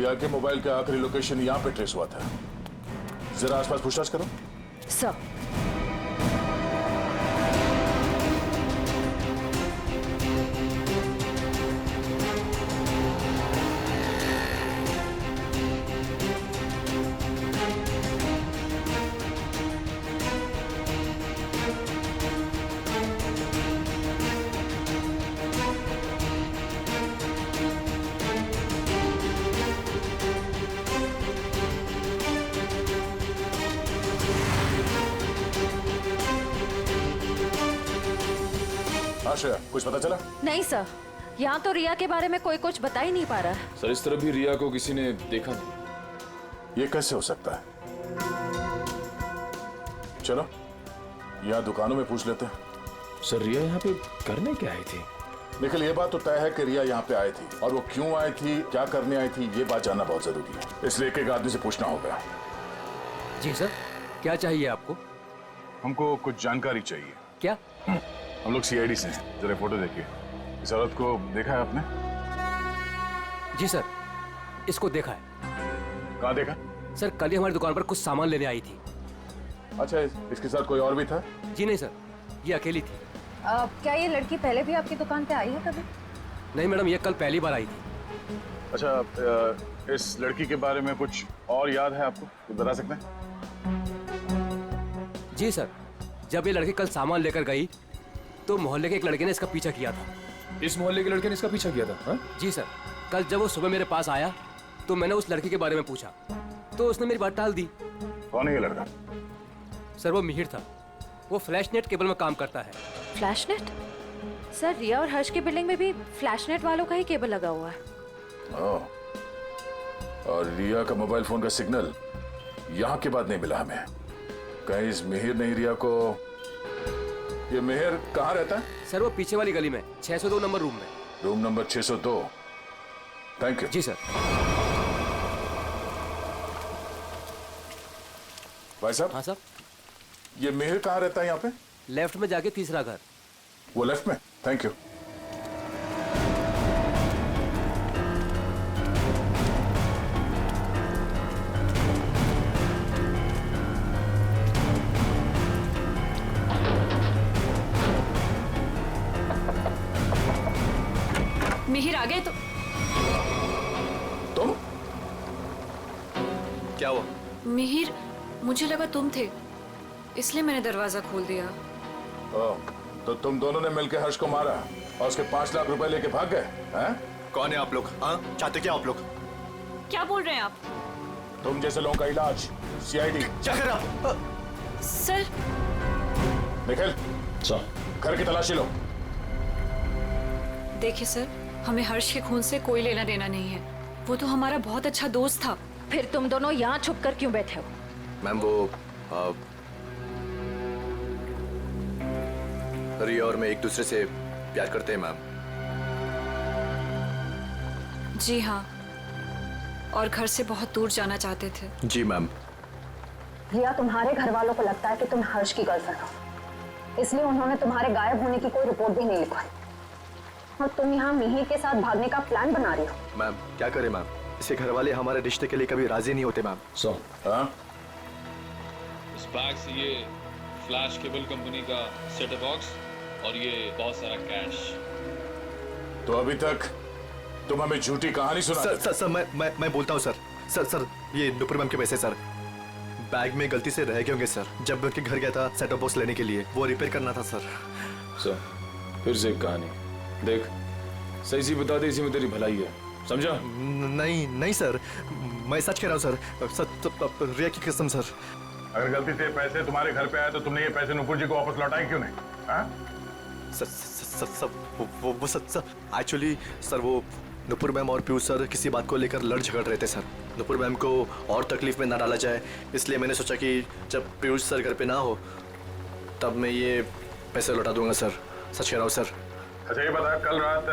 रिया के मोबाइल का आखिरी लोकेशन यहाँ पे ट्रेस हुआ था। जरा आसपास पूछताछ करो। सर। आश्रया, कुछ पता चला? नहीं सर, यहाँ तो रिया के बारे में कोई कुछ बता ही नहीं पा रहा। सर इस तरह भी रिया को किसी ने देखा नहीं। ये कैसे हो सकता है? चलो यहाँ दुकानों में पूछ लेते हैं। सर रिया यहाँ पे करने क्या आई थी? निखिल, ये बात तो तय है कि रिया यहाँ पे आई थी, और वो क्यों आई थी, क्या करने आई थी, ये बात जानना बहुत जरूरी है। इसलिए एक एक आदमी से पूछना होगा। जी सर, क्या चाहिए आपको? हमको कुछ जानकारी चाहिए। क्या? हम लोग सीआईडी से हैं। जरा फोटो देखिए। इस औरत को देखा है आपने? जी सर, इसको देखा है। कहाँ देखा? सर कल ही हमारी दुकान पर कुछ सामान लेने आई थी। अच्छा, इसके साथ कोई और भी था? जी नहीं सर, ये अकेली थी। क्या ये लड़की पहले भी आपकी दुकान पे आई है कभी? नहीं मैडम, ये कल पहली बार आई थी। अच्छा, इस लड़की के बारे में कुछ और याद है आपको? कुछ बता सकते हैं? जी सर, जब ये लड़की कल सामान लेकर गई तो मोहल्ले के एक लड़के ने इसका पीछा किया था। इस मोहल्ले के लड़के ने इसका पीछा किया था? हाँ? जी सर, कल जब वो सुबह मेरे पास आया तो मैंने उस लड़की के बारे में पूछा तो उसने मेरी बात टाल दी। कौन है ये लड़का? सर वो मिहिर था, वो फ्लैश नेट केबल में काम करता है। Flash net? सर रिया और हर्ष की बिल्डिंग में भी फ्लैश नेट वालों का ही केबल लगा हुआ है। और रिया का मोबाइल फोन का सिग्नल यहाँ के बाद नहीं मिला हमें। कहीं इस मिहिर ने रिया को... ये मिहिर कहाँ रहता है? सर वो पीछे वाली गली में 602 नंबर रूम में। Room number 602। Thank you. जी सर। भाई साहब। हाँ सर। ये मिहिर कहाँ रहता है यहाँ पे? लेफ्ट में जाके तीसरा घर। वो लेफ्ट में? Thank you. मिहिर आ गए तो? तुम? क्या हुआ? मिहिर, मुझे लगा तुम थे, इसलिए मैंने दरवाजा खोल दिया। तो तुम दोनों ने मिलकर हर्ष को मारा और उसके 5 लाख रुपए लेके भाग गए हैं? कौन है आप लोग? हाँ, चाहते क्या आप लोग? क्या बोल रहे हैं आप? तुम जैसे लोगों का इलाज सीआईडी। क्या कर रहे आप? सर। निखिल, घर की तलाशी लो। देखिए सर, हमें हर्ष के खून से कोई लेना देना नहीं है। वो तो हमारा बहुत अच्छा दोस्त था। फिर तुम दोनों यहाँ छुप कर क्यों बैठे हो? मैम वो रिया और मैं एक दूसरे से प्यार करते हैं मैम। जी हाँ, और घर से बहुत दूर जाना चाहते थे। जी मैम। रिया, तुम्हारे घर वालों को लगता है कि तुम हर्ष की गर्लफ्रेंड हो, इसलिए उन्होंने तुम्हारे गायब होने की कोई रिपोर्ट भी नहीं लिखवाई और तुम यहाँ मिहिर के साथ भागने का प्लान बना रही हो। मैम क्या करें मैम, इसके घर वाले हमारे रिश्ते के लिए कभी राजी नहीं होते मैम। हाँ? इस बैग से ये फ्लैश केबल कंपनी का सेट बॉक्स और ये बहुत सारा कैश। तो अभी तक तुम हमें झूठी कहानी सुना। सर मैं बोलता हूँ सर। सर ये नुपुर मैम के पैसे सर बैग में गलती से रह गए होंगे सर। जब मैं उनके घर गया था सेट बॉक्स लेने के लिए, वो रिपेयर करना था सर। फिर से एक कहानी देख, सही सी बता दे, इसी में तेरी भलाई है, समझा? नहीं सर, मैं सच कह रहा हूँ सर। रिया की कसम सर। अगर गलती से पैसे तुम्हारे घर पे आए तो तुमने ये पैसे नुपुर जी को वापस लौटाए क्यों नहीं? हाँ? सर एक्चुअली सर वो नुपुर मैम और पीयूष सर किसी बात को लेकर लड़ झगड़ रहे थे सर। नुपुर मैम को और तकलीफ में ना डाला जाए, इसलिए मैंने सोचा कि जब पीयूष सर घर पे ना हो तब मैं ये पैसे लौटा दूंगा सर। सच कह रहा हूँ सर। अच्छा ये बता, कल रात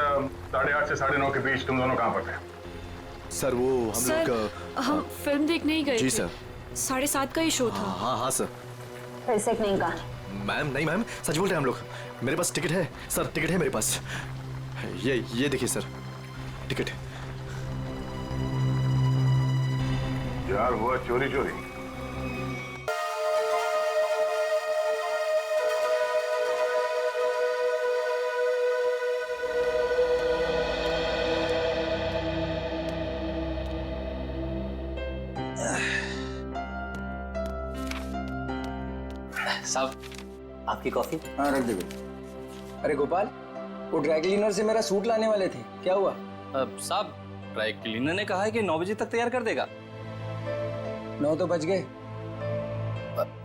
8:30 से 9:30 के बीच तुम दोनों कहाँ पर थे? सर वो हम लोग हम फिल्म देखने ही गए थे। जी सर। 7:30 का ही शो था। हाँ सर। फिर से एक नई कहानी। मैम नहीं मैम, सच बोल रहे हैं हम लोग। मेरे पास टिकट है सर, टिकट है मेरे पास। ये देखिए सर, टिकट। यार हुआ चोरी चोरी। साहब आपकी कॉफी। हाँ रख दे बेटा। अरे गोपाल, वो ड्राई क्लीनर से मेरा सूट लाने वाले थे, क्या हुआ? साहब ड्राई क्लीनर ने कहा है कि 9 बजे तक तैयार कर देगा। 9 तो बज गए।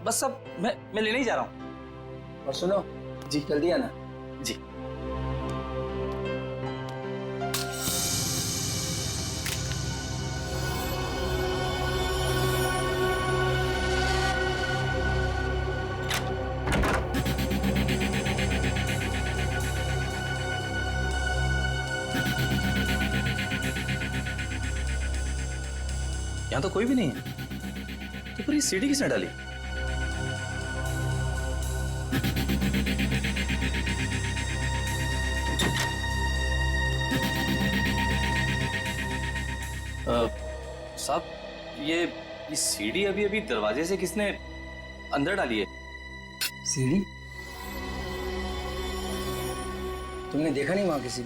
बस सब मैं लेने ही जा रहा हूँ। और सुनो जी, जल्दी आना जी। यहाँ तो कोई भी नहीं है, तो फिर ये सीढ़ी किसने डाली? साहब ये सीढ़ी अभी अभी दरवाजे से किसने अंदर डाली है? सीढ़ी? तुमने देखा नहीं वहां किसी?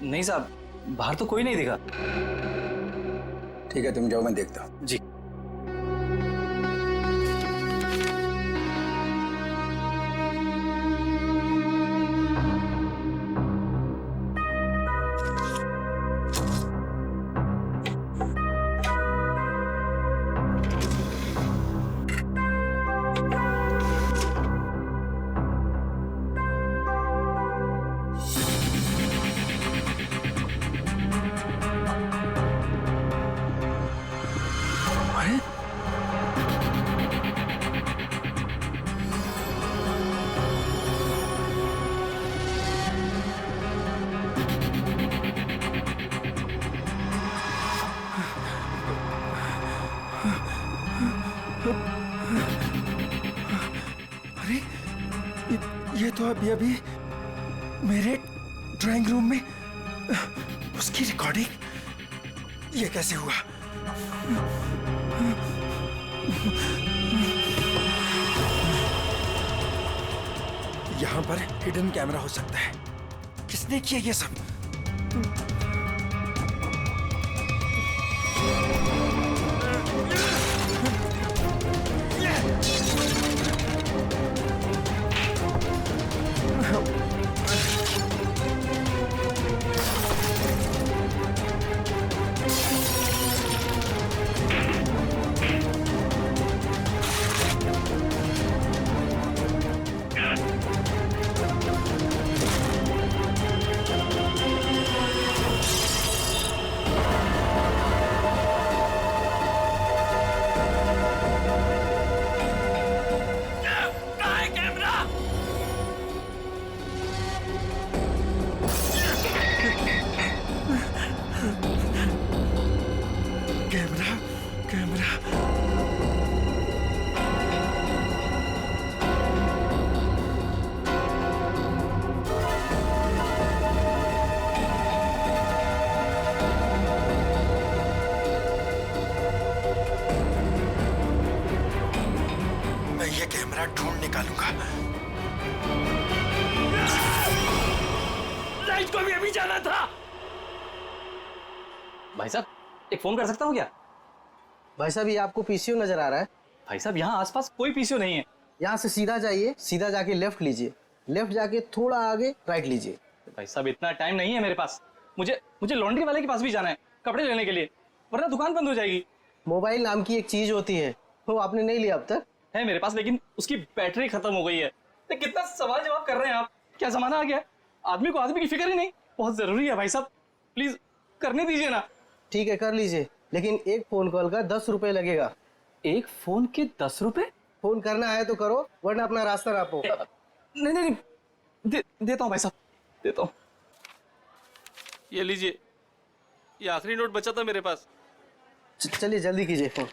नहीं साहब, बाहर तो कोई नहीं दिखा। ठीक है तुम जाओ, मैं देखता हूँ। जी। अरे ये तो अभी अभी मेरे ड्राइंग रूम में उसकी रिकॉर्डिंग, ये कैसे हुआ? यहाँ पर हिडन कैमरा हो सकता है। किसने किया ये सब? ढूंढ निकालूंगा। लाइट को भी अभी जाना था। भाई साहब एक फोन कर सकता हूँ क्या? भाई साहब ये आपको पीसीओ नजर आ रहा है? भाई साहब यहाँ आसपास कोई पीसीओ नहीं है। यहाँ से सीधा जाइए, सीधा जाके लेफ्ट लीजिए, लेफ्ट जाके थोड़ा आगे राइट लीजिए। भाई साहब इतना टाइम नहीं है मेरे पास। मुझे लॉन्ड्री वाले के पास भी जाना है कपड़े लेने के लिए, वरना दुकान बंद हो जाएगी। मोबाइल नाम की एक चीज होती है, वो आपने नहीं लिया अब तक? है मेरे पास, लेकिन उसकी बैटरी खत्म हो गई है। तो कितना सवाल जवाब कर रहे हैं आप? क्या जमाना आ गया? आदमी को आदमी की फिक्र ही नहीं। बहुत जरूरी है भाई साहब, प्लीज करने दीजिए ना। ठीक है कर लीजिए, लेकिन एक फोन कॉल का 10 रुपए लगेगा। एक फोन के 10 रुपए? फोन करना है तो करो, वरना अपना रास्ता नापो। नहीं देता हूँ भाई साहब, देता हूँ। ये लीजिए, ये आखिरी नोट बचा था मेरे पास। चलिए जल्दी कीजिए फोन।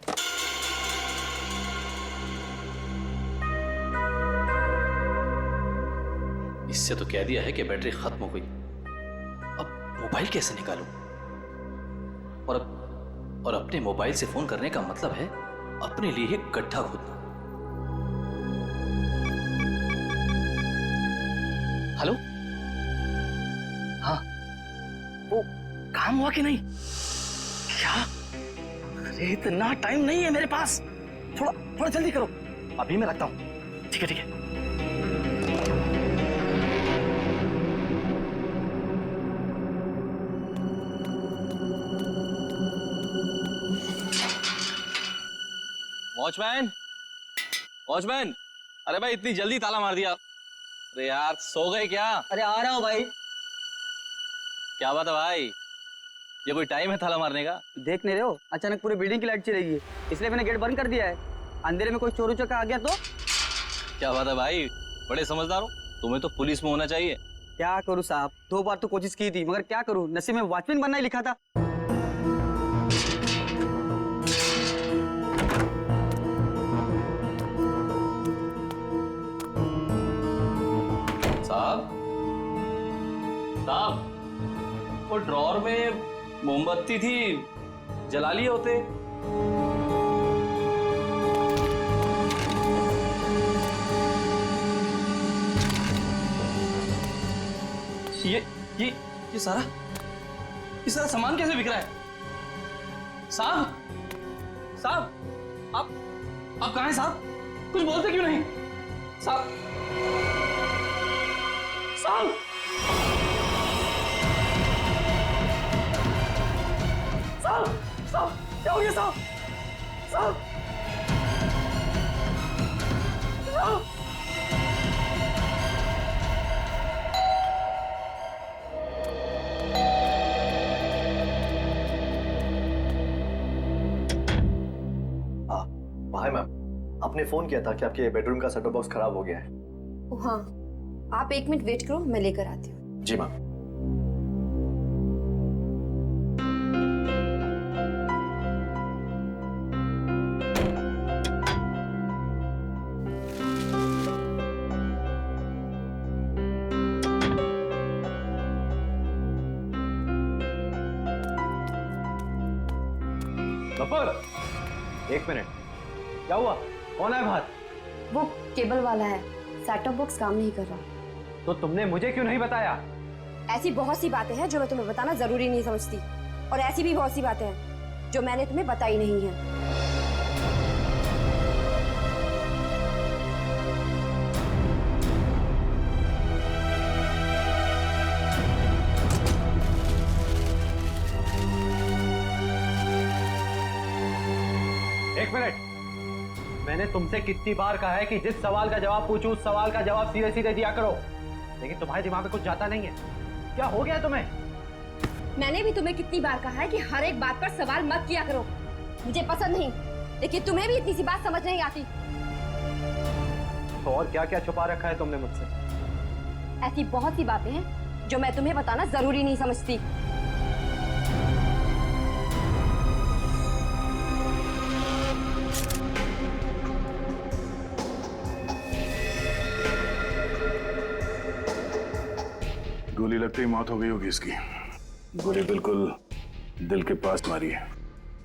इससे तो कह दिया है कि बैटरी खत्म हो गई। अब मोबाइल कैसे निकालूं? और और अपने मोबाइल से फोन करने का मतलब है अपने लिए एक गड्ढा खोदना। हेलो, हाँ, वो काम हुआ कि नहीं? क्या? अरे इतना टाइम नहीं है मेरे पास, थोड़ा थोड़ा जल्दी करो। अभी मैं रखता हूँ। ठीक है ठीक है। वॉचमैन, वॉचमैन, अरे भाई इतनी जल्दी ताला मार दिया। अरे यार सो गए क्या? अरे आ रहा हूँ भाई। क्या बात है भाई, ये कोई टाइम है ताला मारने का? देख नहीं रहे हो, अचानक पूरी बिल्डिंग की लाइट चली गई, इसलिए मैंने गेट बंद कर दिया है। अंधेरे में कोई चोर उचक्का आ गया तो? क्या बात है भाई, बड़े समझदार हो। तुम्हें तो पुलिस में होना चाहिए। क्या करूँ साहब, 2 बार तो कोशिश की थी, मगर क्या करूँ, नसीब में वॉचमैन बनना ही लिखा था। साहब, साहब, वो ड्रॉर में मोमबत्ती थी, जला लिए होते। ये सारा सामान कैसे बिक रहा है? साहब, साहब, आप कहाँ हैं साहब? कुछ बोलते क्यों नहीं? साहब, साहब, साहब, साहब, क्या हो गया साहब? साहब, साहब, हाय मैम, आपने फोन किया था कि आपके बेडरूम का सेटअप बॉक्स खराब हो गया है। हाँ, आप 1 मिनट वेट करो, मैं लेकर आती हूँ। जी मैम। नफर, 1 मिनट, क्या हुआ? कौन है बाहर? वो केबल वाला है, सेटअप बॉक्स काम नहीं कर रहा। तो तुमने मुझे क्यों नहीं बताया? ऐसी बहुत सी बातें हैं जो मैं तुम्हें बताना जरूरी नहीं समझती, और ऐसी भी बहुत सी बातें हैं जो मैंने तुम्हें बताई नहीं है। एक मिनट, मैंने तुमसे कितनी बार कहा है कि जिस सवाल का जवाब पूछूं उस सवाल का जवाब सीधे सीधे दिया करो, लेकिन तुम्हारे दिमाग में कुछ जाता नहीं है। क्या हो गया तुम्हें? मैंने भी तुम्हें कितनी बार कहा है कि हर एक बात पर सवाल मत किया करो। मुझे पसंद नहीं, लेकिन तुम्हें भी इतनी सी बात समझ नहीं आती। तो और क्या क्या छुपा रखा है तुमने मुझसे? ऐसी बहुत सी बातें हैं जो मैं तुम्हें बताना जरूरी नहीं समझती। गोली लगते ही मौत हो गई होगी इसकी। गोली बिल्कुल दिल के पास मारी है।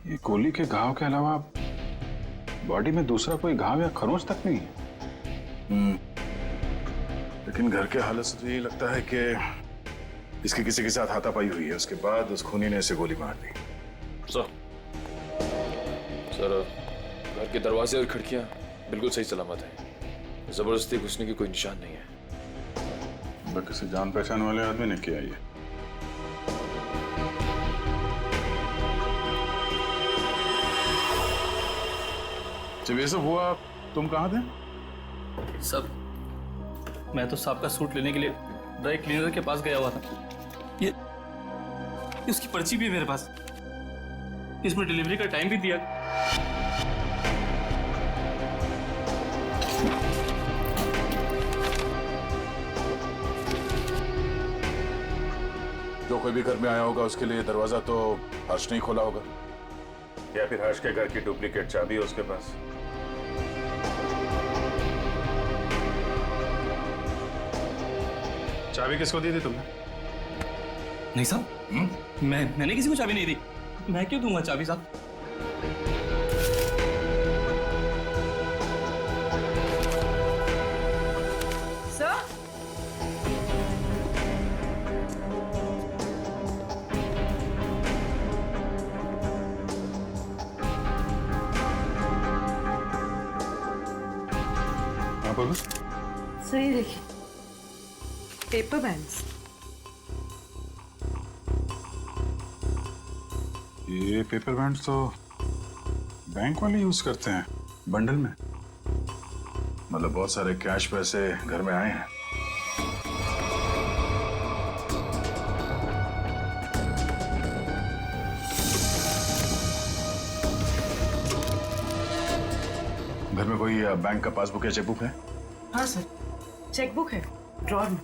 ये गोली के घाव के अलावा बॉडी में दूसरा कोई घाव या खरोंच तक नहीं है। लेकिन घर के हालत से तो यही लगता है कि इसकी किसी के साथ हाथापाई हुई है, उसके बाद उस खूनी ने इसे गोली मार दी। सर, घर के दरवाजे और खिड़कियां बिल्कुल सही सलामत हैं। जबरदस्ती घुसने की कोई निशान नहीं है। किसी जान पहचान वाले आदमी ने किया ये। जब ये सब हुआ तुम कहाँ थे? सब, मैं तो साहब का सूट लेने के लिए ड्राई क्लीनर के पास गया हुआ था। ये उसकी पर्ची भी है मेरे पास, इसमें डिलीवरी का टाइम भी दिया। जो कोई भी घर में आया होगा उसके लिए दरवाजा तो हर्ष नहीं खोला होगा, या फिर हर्ष के घर की डुप्लीकेट चाबी है उसके पास। चाबी किसको दी थी तुमने? नहीं साहब, मैंने किसी को चाबी नहीं दी। मैं क्यों दूंगा चाबी साहब? सर हाँ बोलो। सही देखिए, पेपर बैंड्स। ये पेपर बैंड्स तो बैंक वाले यूज करते हैं बंडल में। मतलब बहुत सारे कैश पैसे घर में आए हैं। घर में कोई बैंक का पासबुक या चेकबुक है? हाँ सर, चेकबुक है ड्रॉर में।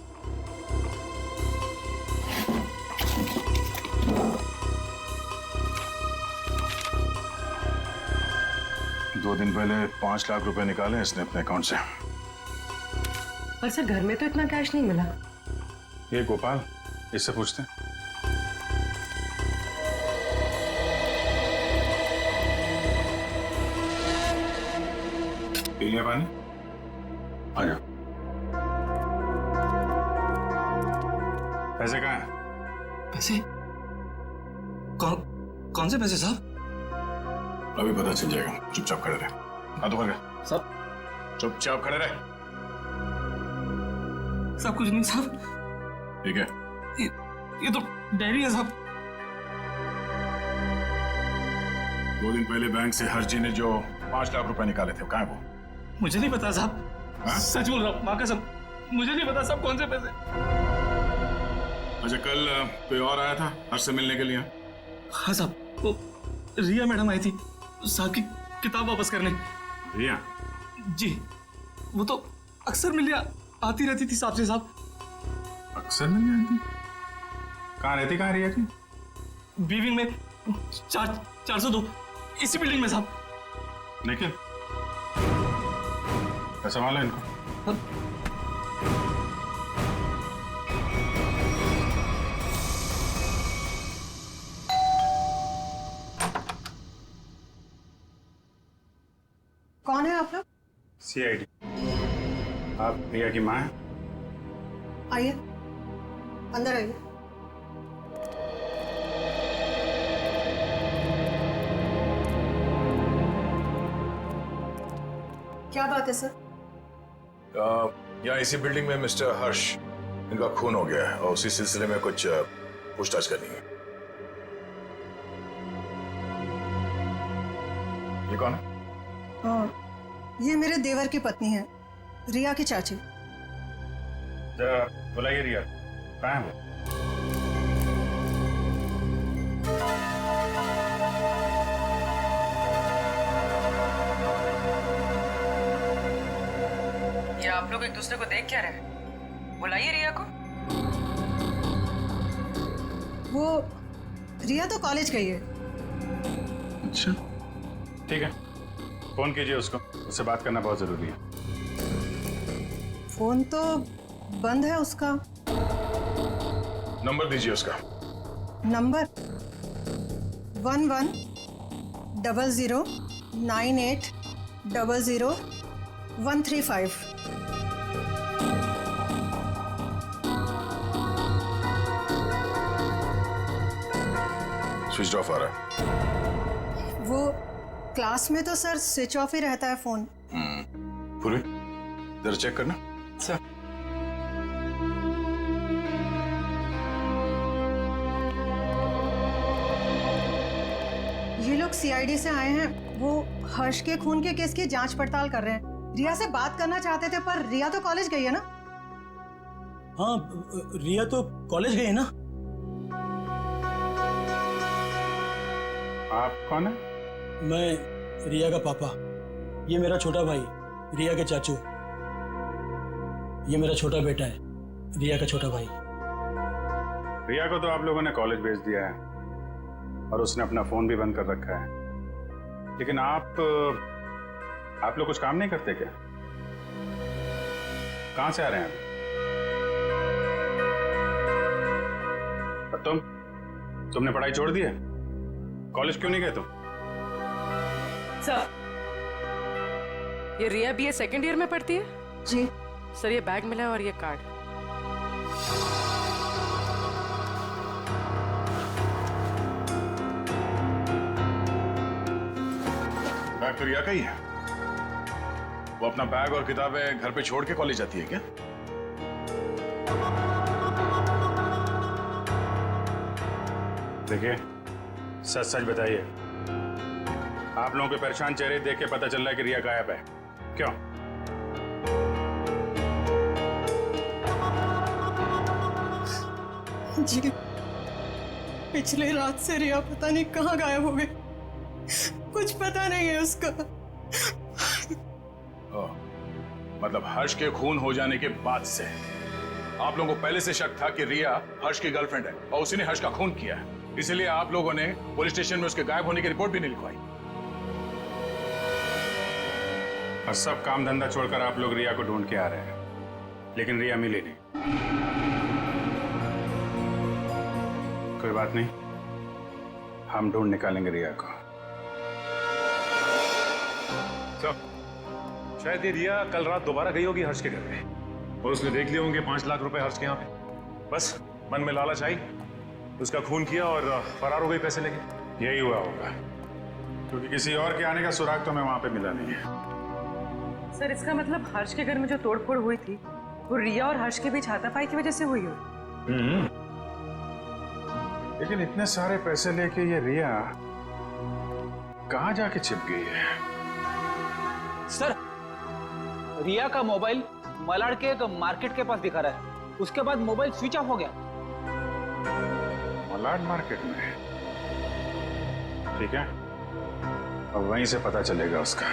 दो दिन पहले 5 लाख रुपए निकाले इसने अपने अकाउंट से। पर सर घर में तो इतना कैश नहीं मिला। ये गोपाल, इससे पूछते हैं। पी लिया पानी? आ जाओ। पैसे कहाँ हैं? पैसे? कौन से पैसे साहब? अभी पता चल जाएगा, चुपचाप खड़े रहे। हाँ तो कर साहब, चुपचाप खड़े रहे। सब कुछ नहीं साहब। ठीक है। ये तो डायरी है साहब। 2 दिन पहले बैंक से हर्जी ने जो 5 लाख रुपए निकाले थे, कहाँ है वो? मुझे नहीं पता साहब। हाँ? सच बोल रहा हूँ, माँ कसम, मुझे नहीं पता साहब कौन से पैसे। अच्छा, कल कोई और आया था हर्ष से मिलने के लिए? हाँ साहब, वो रिया मैडम आई थी साहब की किताब वापस करने। रिया? जी, वो तो अक्सर मिलने आती रहती थी साहब से साहब। अक्सर मिलने आती? कहाँ रहती, कहाँ रिया की? बी विंग में 402, इसी बिल्डिंग में साहब। निखिल, संभालो इनको। कौन है आप लोग? CID। आप रिया की माँ हैं? आइए, अंदर आइए। क्या बात है सर? यहाँ इसी बिल्डिंग में मिस्टर हर्ष, इनका खून हो गया है और उसी सिलसिले में कुछ पूछताछ करनी है। ये कौन है? ये मेरे देवर की पत्नी है, रिया की चाची। जरा बुलाइए रिया, कहाँ है वो? ये आप लोग एक दूसरे को देख क्या रहे? बुलाइए रिया को। वो रिया तो कॉलेज गई है। अच्छा, ठीक है, फोन कीजिए उसको, उससे बात करना बहुत जरूरी है। फोन तो बंद है उसका। नंबर दीजिए उसका। नंबर 110098000135। स्विच ऑफ आ रहा है। वो क्लास में तो सर स्विच ऑफ ही रहता है फोन। पूरी जरा चेक करना। सर, ये लोग CID से आए हैं, वो हर्ष के खून के केस की जांच पड़ताल कर रहे हैं। रिया से बात करना चाहते थे, पर रिया तो कॉलेज गई है ना। हाँ, रिया तो कॉलेज गई है ना। आप कौन है? मैं रिया का पापा, ये मेरा छोटा भाई रिया के चाचू, ये मेरा छोटा बेटा है रिया का छोटा भाई। रिया को तो आप लोगों ने कॉलेज भेज दिया है और उसने अपना फोन भी बंद कर रखा है, लेकिन आप लोग कुछ काम नहीं करते क्या? कहां से आ रहे हैं अभी? तुमने पढ़ाई छोड़ दी है? कॉलेज क्यों नहीं गए तुम? सर, ये रिया BA सेकेंड ईयर में पढ़ती है? जी सर, ये बैग मिला है और ये कार्ड। बैग तो रिया का ही है। वो अपना बैग और किताबें घर पे छोड़ के कॉलेज जाती है क्या? देखिए, सच सच बताइए, आप लोगों के परेशान चेहरे देख के पता चल रहा है कि रिया गायब है। क्यों? जी, पिछले रात से रिया पता नहीं कहाँ गायब हो गई। कुछ पता नहीं है उसका। मतलब हर्ष के खून हो जाने के बाद से आप लोगों को पहले से शक था कि रिया हर्ष की गर्लफ्रेंड है और उसी ने हर्ष का खून किया है। इसलिए आप लोगों ने पुलिस स्टेशन में उसके गायब होने की रिपोर्ट भी नहीं लिखवाई। और सब काम धंधा छोड़कर आप लोग रिया को ढूंढ के आ रहे हैं, लेकिन रिया मिली नहीं। कोई बात नहीं, हम ढूंढ निकालेंगे रिया को। शायद ये रिया कल रात दोबारा गई होगी हर्ष के घर पे और उसने देख लिए होंगे 5 लाख रुपए हर्ष के यहाँ पे। बस मन में लालच आई, उसका खून किया और फरार हो गई पैसे लेके। यही हुआ होगा, क्योंकि किसी और के आने का सुराग तो मैं वहां पे मिला नहीं है। सर, इसका मतलब हर्ष के घर में जो तोड़फोड़ हुई थी वो रिया और हर्ष के बीच हाथापाई की वजह से हुई हो। लेकिन इतने सारे पैसे लेके ये रिया कहाँ जाके छिप गई है? सर, रिया का मोबाइल मलाड के एक मार्केट के पास दिखा रहा है। उसके बाद मोबाइल स्विच ऑफ हो गया। मलाड मार्केट में? ठीक है, अब वहीं से पता चलेगा उसका।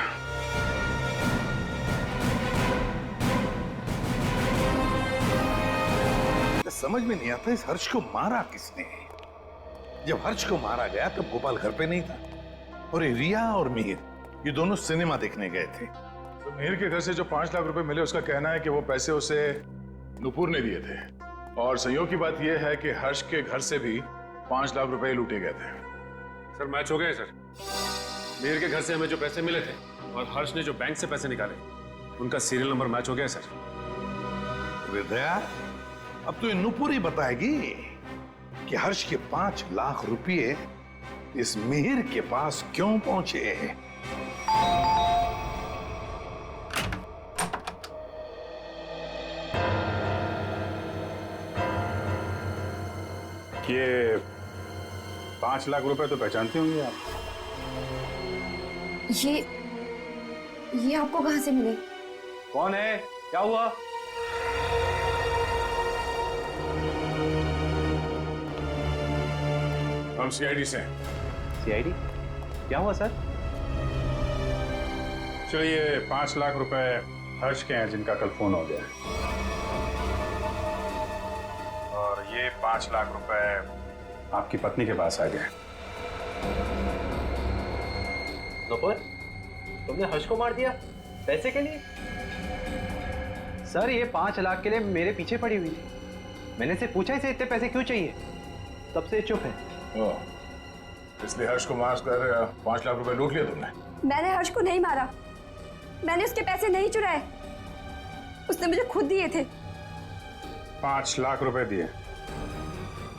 समझ में नहीं आता इस हर्ष को मारा किसने। जब हर्ष को मारा गया तब गोपाल घर पे नहीं था और ये रिया और मिहिर ये दोनों सिनेमा देखने गए थे। तो मिहिर के घर से जो 5 लाख रुपए मिले, उसका कहना है कि वो पैसे उसे नुपुर ने दिए थे। और संयोग की बात यह है कि हर्ष के घर से भी 5 लाख रुपए लूटे गए थे। सर, मैच हो गया सर। मिहिर के घर से हमें जो पैसे मिले थे और हर्ष ने जो बैंक से पैसे निकाले, उनका सीरियल नंबर मैच हो गया सर। हृदया, अब तो ये नुपुर ही बताएगी कि हर्ष के 5 लाख रुपए इस मिहिर के पास क्यों पहुंचे। ये 5 लाख रुपए तो पहचानते होंगे आप। ये आपको कहां से मिले? कौन है? क्या हुआ? हम CID से। CID? क्या हुआ सर? चलिए, 5 लाख रुपए हर्ष के हैं जिनका कल फोन हो गया, और ये 5 लाख रुपए आपकी पत्नी के पास आ गए। नुपुर, तुमने हर्ष को मार दिया पैसे के लिए? सर, ये 5 लाख के लिए मेरे पीछे पड़ी हुई थी। मैंने से पूछा इसे इतने पैसे क्यों चाहिए, तब से चुप है। इसलिए हर्ष को मार कर 5 लाख रुपए लूट लिया तुमने? मैंने हर्ष को नहीं मारा, मैंने उसके पैसे नहीं चुराए, उसने मुझे खुद दिए थे। 5 लाख रुपए दिए?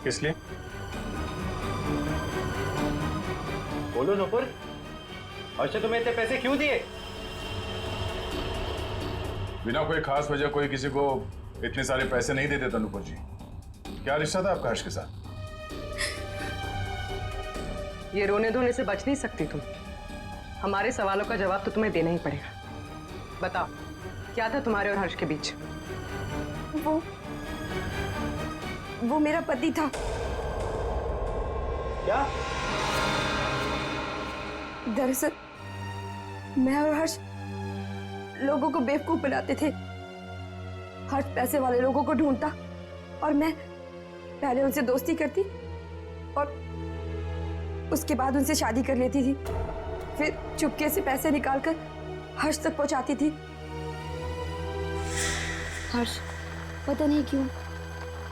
किस लिए? बोलो नुपुर, हर्ष ने तुम्हें इतने पैसे क्यों दिए? बिना कोई खास वजह कोई किसी को इतने सारे पैसे नहीं दे देता नुपुर जी। क्या रिश्ता था आपका हर्ष के साथ? ये रोने धोने से बच नहीं सकती तुम। हमारे सवालों का जवाब तो तुम्हें देना ही पड़ेगा। बताओ, क्या था तुम्हारे और हर्ष के बीच? वो मेरा पति था। क्या? दरअसल मैं और हर्ष लोगों को बेवकूफ बनाते थे। हर्ष पैसे वाले लोगों को ढूंढता और मैं पहले उनसे दोस्ती करती और उसके बाद उनसे शादी कर लेती थी। फिर चुपके से पैसे निकालकर हर्ष तक पहुंचाती थी। हर्ष, पता नहीं क्यों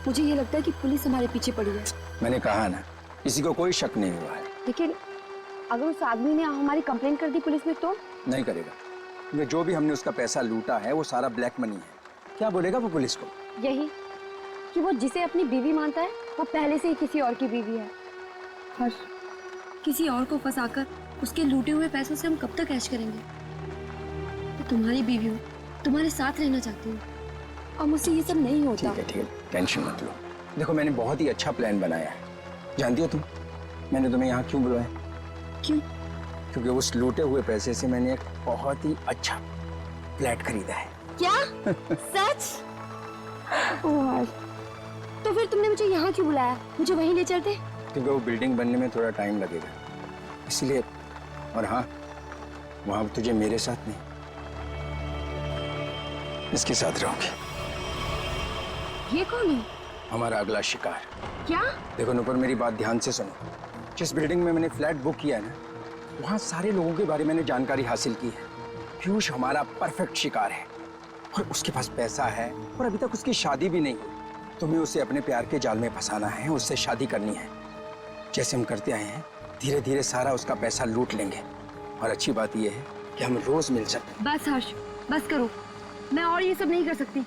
मुझे ये लगता है कि पुलिस हमारे पीछे पड़ी है। मैंने कहा ना, किसी को कोई शक नहीं हुआ है। लेकिन अगर उस आदमी ने हमारी कंप्लेंट कर दी पुलिस में तो? नहीं करेगा, क्योंकि जो भी हमने उसका पैसा लूटा है वो सारा ब्लैक मनी है। क्या बोलेगा वो पुलिस को? यही कि वो जिसे अपनी बीवी मानता है वो पहले से ही किसी और की बीवी है। हर्ष, किसी और को फंसाकर उसके लूटे हुए पैसों से हम कब तक ऐश करेंगे? मैं तुम्हारी बीवी हूँ, तुम्हारे साथ रहना चाहती हूँ और मुझसे ये सब नहीं होता। ठीक है, टेंशन मत लो। देखो मैंने बहुत ही अच्छा प्लान बनाया है। जानती हो तुम मैंने तुम्हें यहाँ क्यों बुलाया? क्यों? क्योंकि उस लूटे हुए पैसे से मैंने एक बहुत ही अच्छा फ्लैट खरीदा है। क्या? सच? ओह हर्ष, तो फिर तुमने मुझे यहाँ क्यों बुलाया? मुझे वहीं ले चलते। क्योंकि वो बिल्डिंग बनने में थोड़ा टाइम लगेगा इसलिए। और हाँ, वहां तुझे मेरे साथ नहीं, इसके साथ रहोगे। ये कौन है? हमारा अगला शिकार। क्या? देखो नुपुर, मेरी बात ध्यान से सुनो। जिस बिल्डिंग में मैंने फ्लैट बुक किया है ना, वहां सारे लोगों के बारे में मैंने जानकारी हासिल की है। पीयूष हमारा परफेक्ट शिकार है और उसके पास पैसा है और अभी तक उसकी शादी भी नहीं हुई। तुम्हें उसे अपने प्यार के जाल में फंसाना है, उससे शादी करनी है। जैसे हम करते आए हैं, धीरे धीरे सारा उसका पैसा लूट लेंगे। और अच्छी बात यह है कि हम रोज मिल सकते। बस हर्ष, बस करो। मैं और ये सब नहीं कर सकती।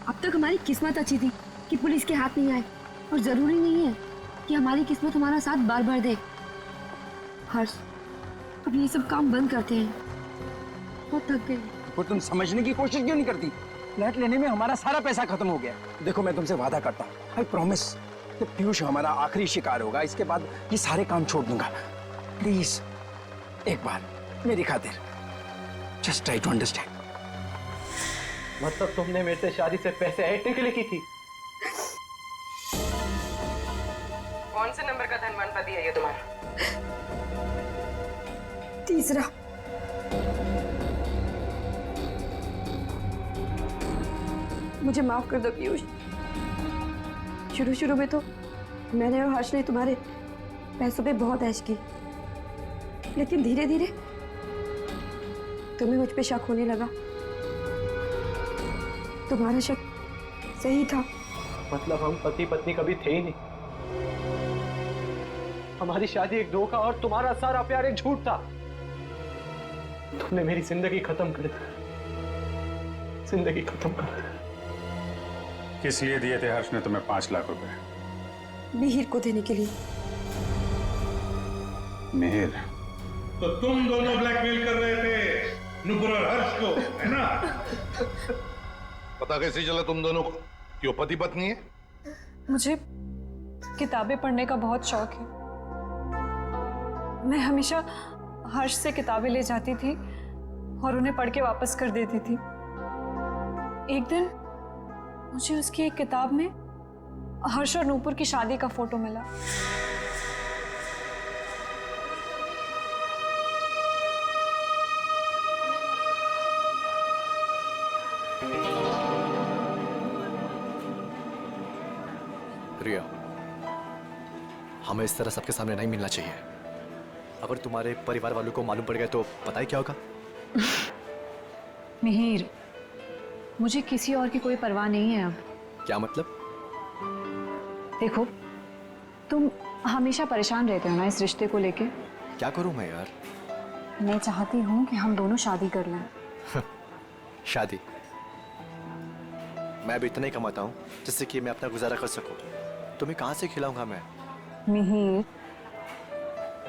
अब तक हमारी किस्मत अच्छी थी कि पुलिस के हाथ नहीं आए, और जरूरी नहीं है कि हमारी किस्मत हमारा साथ बार बार दे। हर्ष, अब ये सब काम बंद करते हैं, बहुत थक गई। वो तुम समझने की कोशिश क्यों नहीं करती? फ्लैट लेने में हमारा सारा पैसा खत्म हो गया। देखो मैं तुमसे वादा करता हूँ, आई प्रॉमिस कि पीयूष हमारा आखिरी शिकार होगा। इसके बाद ये सारे काम छोड़ दूंगा। प्लीज एक बार मेरी खातिर जस्ट ट्राई टू अंडरस्टैंड। मतलब तुमने मेरे से शादी से पैसे ऐंठने के लिए की थी? कौन से नंबर का धनवान पति है ये तुम्हारा? तीसरा। मुझे माफ कर दो पीयूष। शुरू शुरू में तो मैंने और हर्ष ने तुम्हारे पैसों पे बहुत ऐश की, लेकिन धीरे धीरे तुम्हें मुझ पे शक होने लगा। तुम्हारा शक सही था। मतलब हम पति पत्नी कभी थे ही नहीं। हमारी शादी एक धोखा और तुम्हारा सारा प्यार एक झूठ था। तुमने मेरी जिंदगी खत्म कर दी, जिंदगी खत्म कर दी। किस लिए दिए थे हर्ष ने तुम्हें 5 लाख रुपए? मिहिर को देने के लिए। मिहिर? तो तुम दोनों ब्लैकमेल कर रहे थे नुपुर और हर्ष को, है ना? पता कैसे चला तुम दोनों को कि वो पति पत्नी है? मुझे किताबें पढ़ने का बहुत शौक है। मैं हमेशा हर्ष से किताबें ले जाती थी और उन्हें पढ़ के वापस कर देती थी। एक दिन मुझे उसकी एक किताब में हर्ष और नूपुर की शादी का फोटो मिला। रिया, हमें इस तरह सबके सामने नहीं मिलना चाहिए। अगर तुम्हारे परिवार वालों को मालूम पड़ गया तो पता ही क्या होगा। मिहिर, मुझे किसी और की कोई परवाह नहीं है अब। क्या मतलब? देखो, तुम हमेशा परेशान रहते हो ना इस रिश्ते को लेके। क्या करूं मैं यार? मैं चाहती हूँ कि हम दोनों शादी कर लें। शादी? मैं भी इतना ही कमाता हूँ जिससे कि मैं अपना गुजारा कर सकूं। तुम्हें कहाँ से खिलाऊंगा मैं? मिहिर,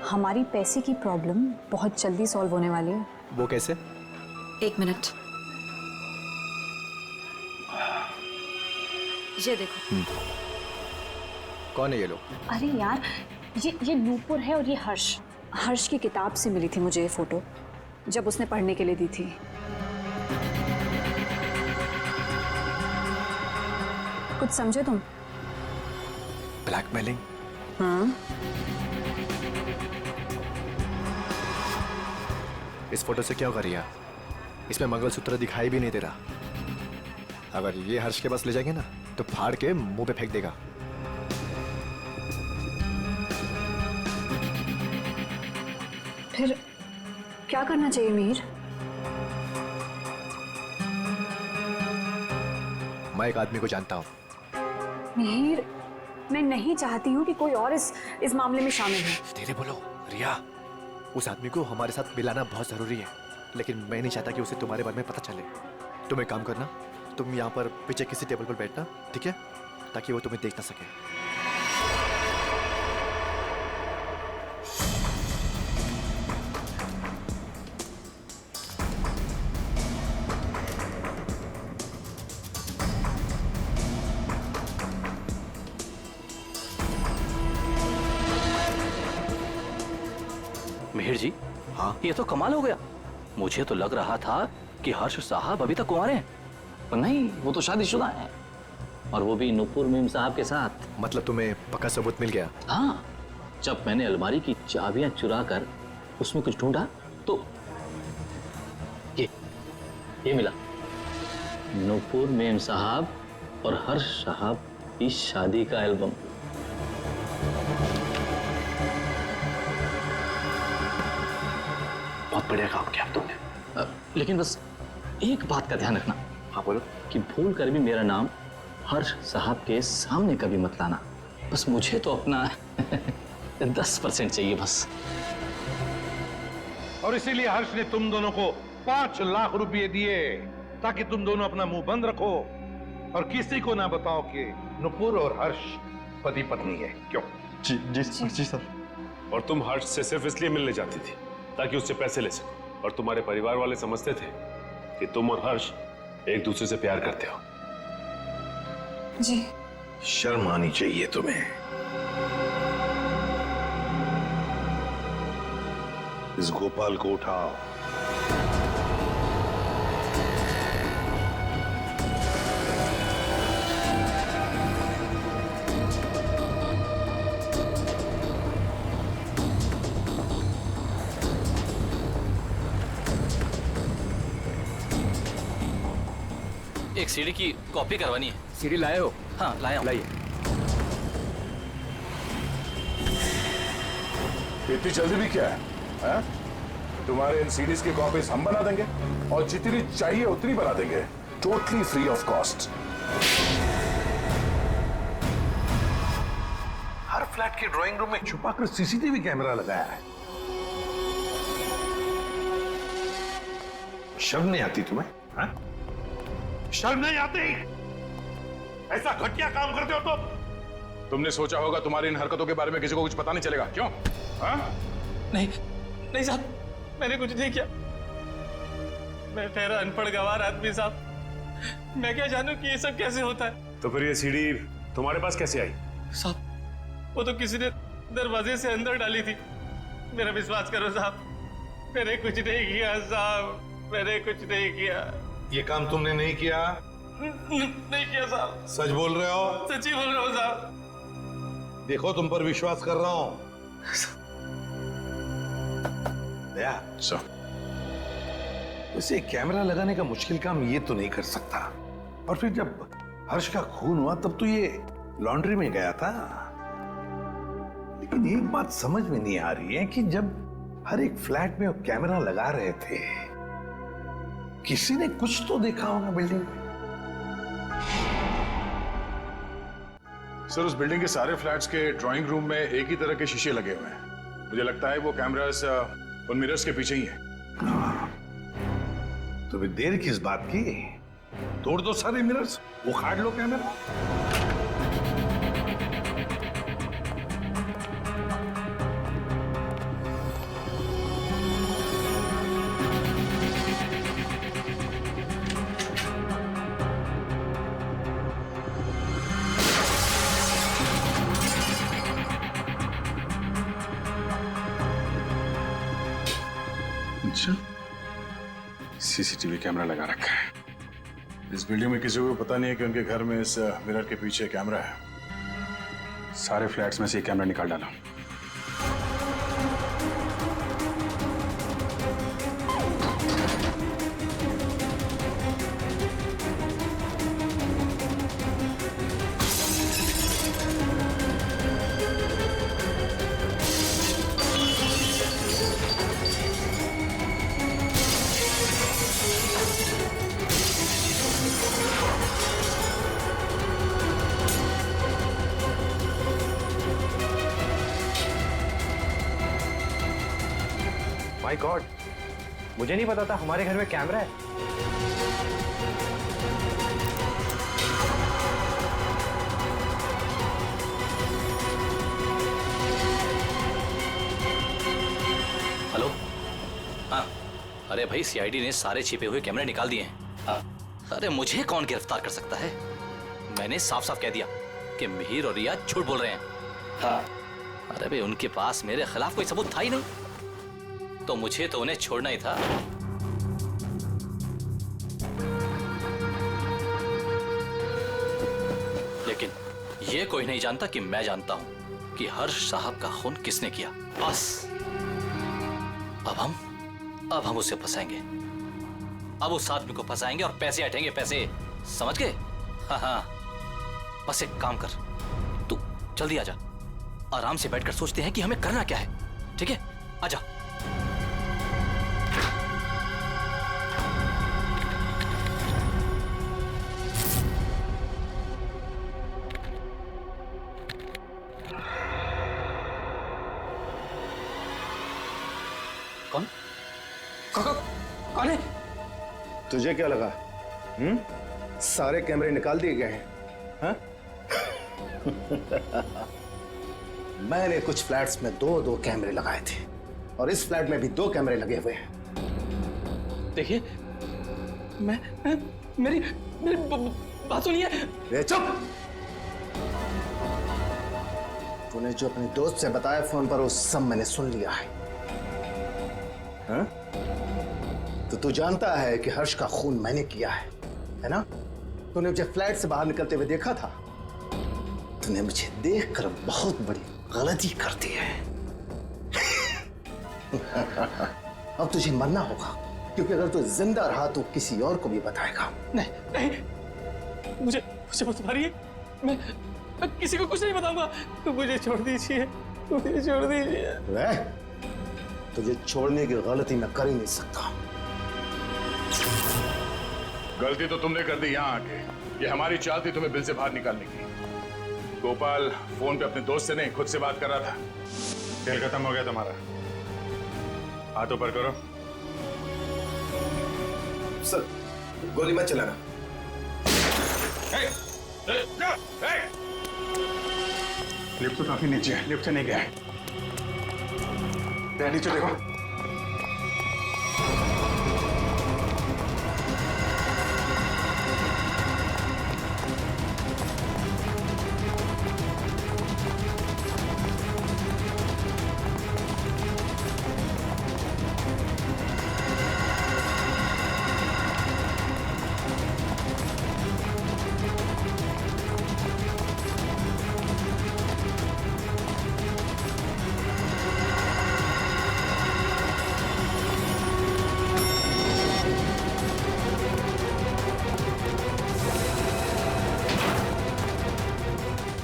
हमारी पैसे की प्रॉब्लम बहुत जल्दी सॉल्व होने वाली है। वो कैसे? 1 मिनट, ये देखो। कौन है ये लोग? अरे यार, ये नूपुर है और ये हर्ष। हर्ष की किताब से मिली थी मुझे ये फोटो, जब उसने पढ़ने के लिए दी थी। कुछ समझे तुम? ब्लैकमेलिंग? हाँ। इस फोटो से क्या होगा रिया? इसमें मंगलसूत्र दिखाई भी नहीं दे रहा। अगर ये हर्ष के पास ले जाएंगे ना तो फाड़ के मुंह पे फेंक देगा। फिर क्या करना चाहिए मिहिर? मैं एक आदमी को जानता हूँ। मिहिर, मैं नहीं चाहती हूँ कि कोई और इस मामले में शामिल हो। धीरे बोलो रिया, उस आदमी को हमारे साथ मिलाना बहुत जरूरी है, लेकिन मैं नहीं चाहता कि उसे तुम्हारे बारे में पता चले। तुम एक काम करना, तुम यहाँ पर पीछे किसी टेबल पर बैठना, ठीक है, ताकि वो तुम्हें देख ना सके। मिहिर जी, हाँ, ये तो कमाल हो गया। मुझे तो लग रहा था कि हर्ष साहब अभी तक कुंवारे हैं, पर नहीं, वो तो शादीशुदा हैं, और वो भी नुपुर मीम साहब के साथ। मतलब तुम्हें पक्का सबूत मिल गया? हाँ, जब मैंने अलमारी की चाबियां चुरा कर उसमें कुछ ढूंढा तो ये मिला। नुपुर मीम साहब और हर्ष साहब की शादी का एल्बम। बहुत बढ़िया काम किया तुमने, लेकिन बस एक बात का ध्यान रखना। हाँ बोलो। कि भूल कर भी मेरा नाम हर्ष साहब के सामने कभी मत लाना। बस मुझे तो अपना 10% चाहिए बस। और इसीलिए हर्ष ने तुम दोनों को 5 लाख रुपए दिए, ताकि तुम दोनों अपना मुंह बंद रखो और किसी को ना बताओ कि नुपुर और हर्ष पति पत्नी है। क्यों? जी जी जी सर। और तुम हर्ष से सिर्फ इसलिए मिलने जाती थी ताकि उससे पैसे ले सको, और तुम्हारे परिवार वाले समझते थे कि तुम और हर्ष एक दूसरे से प्यार करते हो। जी। शर्म आनी चाहिए तुम्हें। इस गोपाल को उठाओ। एक सीडी की कॉपी करवानी है। सीडी लाए हो? हाँ लाया हूं। लाइए। इतनी जल्दी भी क्या है? तुम्हारे इन सीडीज की कॉपीज हम बना देंगे और जितनी चाहिए उतनी बना देंगे, totally free of cost. Her flat के ड्राइंग रूम में छुपाकर सीसीटीवी कैमरा लगाया है। शर्म नहीं आती तुम्हें? हा? शर्म नहीं आती? ऐसा घटिया काम करते हो तुमने सोचा होगा तुम्हारी इन हरकतों के बारे में किसी को कुछ पता नहीं चलेगा, क्यों? हाँ? नहीं नहीं साहब, मैंने कुछ नहीं किया। मैं ठहरा अनपढ़ गंवार आदमी साहब, मैं क्या जानूं कि ये सब कैसे होता है। तो फिर ये सीडी तुम्हारे पास कैसे आई? साहब वो तो किसी ने दरवाजे से अंदर डाली थी। मेरा विश्वास करो साहब, मैंने कुछ नहीं किया साहब, मैंने कुछ नहीं किया। ये काम तुमने नहीं किया? नहीं किया साहब। सच बोल रहे हो? सच्ची बोल रहा हूँ साहब। देखो तुम पर विश्वास कर रहा हूं। दया, वैसे कैमरा लगाने का मुश्किल काम ये तो नहीं कर सकता। और फिर जब हर्ष का खून हुआ तब तो ये लॉन्ड्री में गया था। लेकिन एक बात समझ में नहीं आ रही है कि जब हर एक फ्लैट में वो कैमरा लगा रहे थे, किसी ने कुछ तो देखा होगा बिल्डिंग में। सर, उस बिल्डिंग के सारे फ्लैट्स के ड्राइंग रूम में एक ही तरह के शीशे लगे हुए हैं। मुझे लगता है वो कैमरास उन मिरर्स के पीछे ही है। तो फिर देर किस बात की? तोड़ दो सारे मिरर्स, उखाड़ लो कैमरा। अच्छा, सीसीटीवी कैमरा लगा रखा है इस बिल्डिंग में। किसी को पता नहीं है कि उनके घर में इस मिरर के पीछे कैमरा है। सारे फ्लैट्स में से एक कैमरा निकाल डाला। माय गॉड, मुझे नहीं पता था हमारे घर में कैमरा है। हेलो। हाँ, अरे भाई सीआईडी ने सारे छिपे हुए कैमरे निकाल दिए हैं। अरे मुझे कौन गिरफ्तार कर सकता है? मैंने साफ साफ कह दिया कि मिहिर और रिया झूठ बोल रहे हैं। हाँ। अरे भाई उनके पास मेरे खिलाफ कोई सबूत था ही नहीं, तो मुझे तो उन्हें छोड़ना ही था। लेकिन ये कोई नहीं जानता कि मैं जानता हूं कि हर्ष साहब का खून किसने किया। बस अब हम उसे फंसाएंगे। अब उस आदमी को फंसाएंगे और पैसे हटेंगे, पैसे, समझ गए? हाँ हाँ, बस एक काम कर, तू जल्दी आजा। आराम से बैठकर सोचते हैं कि हमें करना क्या है। ठीक है, आजा। कौन? कौन है? तुझे क्या लगा? सारे कैमरे निकाल दिए गए हैं? हाँ? मैंने कुछ फ्लैट्स में दो कैमरे लगाए थे और इस फ्लैट में भी 2 कैमरे लगे हुए हैं। देखिए, मेरी बात सुनिए। चुप! तूने जो अपने दोस्त से बताया फोन पर वो सब मैंने सुन लिया है। हाँ? तो तू जानता है कि हर्ष का खून मैंने किया है ना? तूने मुझे फ्लैट से बाहर निकलते हुए देखा था। तूने मुझे देखकर बहुत बड़ी गलती कर दी है। अब तुझे मरना होगा, क्योंकि अगर तू जिंदा रहा तो किसी और को भी बताएगा। नहीं, मुझे मत मारिए। मैं किसी को कुछ नहीं बताऊंगा। तो मुझे छोड़ दीजिए, मुझे छोड़ दीजिए। तुझे छोड़ने की गलती मैं कर ही नहीं सकता। गलती तो तुमने कर दी यहाँ आके। ये हमारी चाल थी तुम्हें बिल से बाहर निकालने की। गोपाल फोन पे अपने दोस्त से नहीं, खुद से बात कर रहा था। खेल खत्म हो गया तुम्हारा। हाथ ऊपर करो। सर, गोली मत चलाना। लिफ्ट तो काफी नीचे है, लिफ्ट से नहीं गया है। नीचे देखो।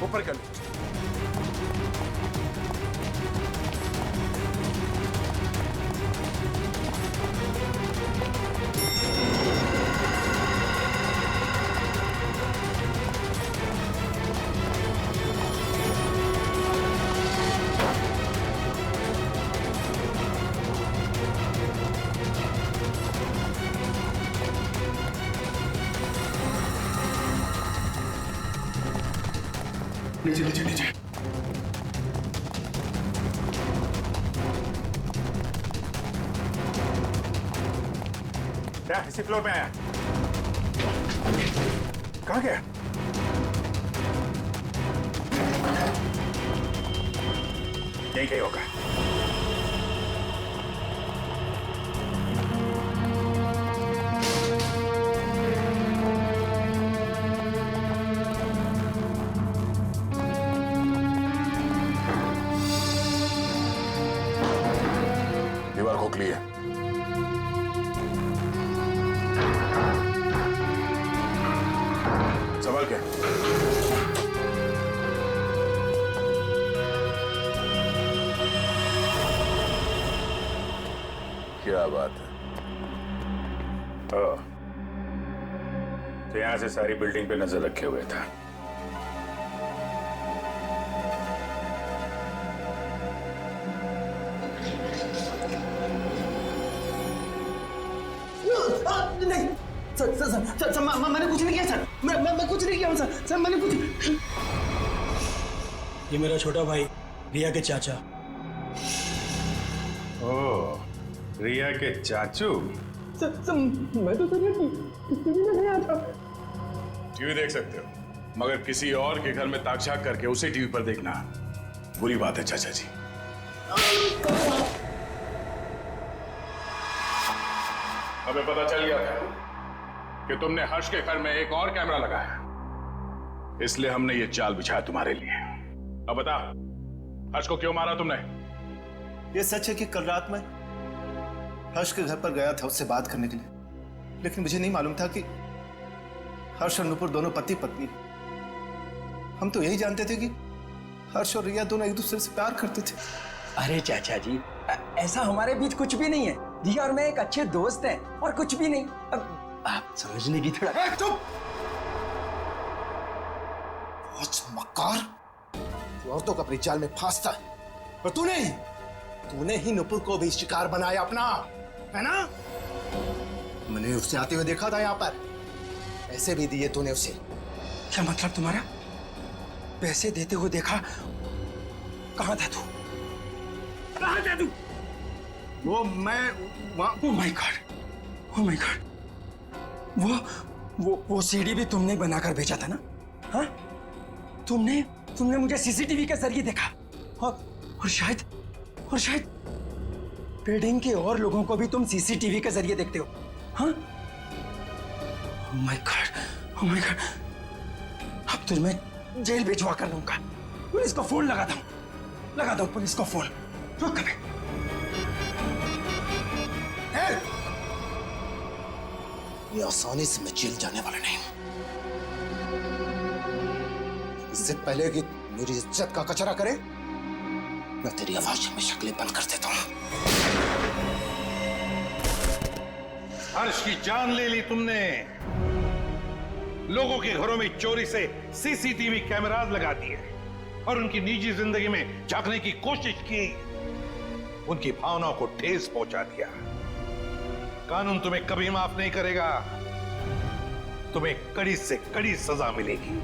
ऊपर कर लो। नीचे नीचे नीचे। क्या इसी फ्लोर में आया? कहाँ गया? यहीं कहीं होगा। दीवार खोखली है। सवाल क्या? क्या बात है? तो यहां से सारी बिल्डिंग पे नजर रखे हुए था। नहीं sir sir sir sir, sir मैंने कुछ नहीं किया सर। मैं कुछ नहीं किया हूँ सर। सर मैंने कुछ। ये मेरा छोटा भाई रिया के चाचा। ओह, रिया के चाचू। सर मैं तो सर टीवी में नहीं आता। टीवी देख सकते हो, मगर किसी और के घर में ताकझाक करके उसे टीवी पर देखना बुरी बात है चाचा जी। हमें पता चल गया था कि तुमने हर्ष के घर में एक और कैमरा लगाया, इसलिए हमने ये चाल बिछाया तुम्हारे लिए। अब बता, हर्ष को क्यों मारा तुमने? ये सच है कि कल रात में हर्ष के घर पर गया था उससे बात करने के लिए, लेकिन मुझे नहीं मालूम था कि हर्ष और नुपुर दोनों पति पत्नी। हम तो यही जानते थे कि हर्ष और रिया दोनों एक दूसरे से प्यार करते थे। अरे चाचा जी, ऐसा हमारे बीच कुछ भी नहीं है। रिया और मैं एक अच्छे दोस्त हैं और कुछ भी नहीं। अब आप समझने की थोड़ा। चुप! बहुत मक्कार, औरतों को अपनी जाल में फांसता है, और तूने ही नुपुर को भी शिकार बनाया अपना, है ना? मैंने उससे आते हुए देखा था यहाँ पर, पैसे भी दिए तूने उसे। क्या मतलब तुम्हारा? पैसे देते हुए देखा? कहाँ था तू? कहाँ था तू? वो मैं oh my God, oh my God, वो सीडी भी तुमने बनाकर भेजा था ना? हाँ? तुमने मुझे सीसीटीवी के जरिए देखा, और शायद बिल्डिंग के और लोगों को भी तुम सीसीटीवी के जरिए देखते हो, हाँ? Oh my God, oh my God, अब तो मैं जेल भिजवा कर लूंगा। पुलिस को फोन लगा दो पुलिस को फोन। रुक कभी। ये आसानी से मैं जेल जाने वाला नहीं। इससे पहले कि मेरी इज्जत का कचरा करे, मैं तेरी आवाज में शक्लें बंद कर देता हूँ। हर्ष की जान ले ली तुमने, लोगों के घरों में चोरी से सीसीटीवी कैमरास लगा दिए और उनकी निजी जिंदगी में झांकने की कोशिश की, उनकी भावनाओं को ठेस पहुंचा दिया। कानून तुम्हें कभी माफ नहीं करेगा, तुम्हें कड़ी से कड़ी सजा मिलेगी।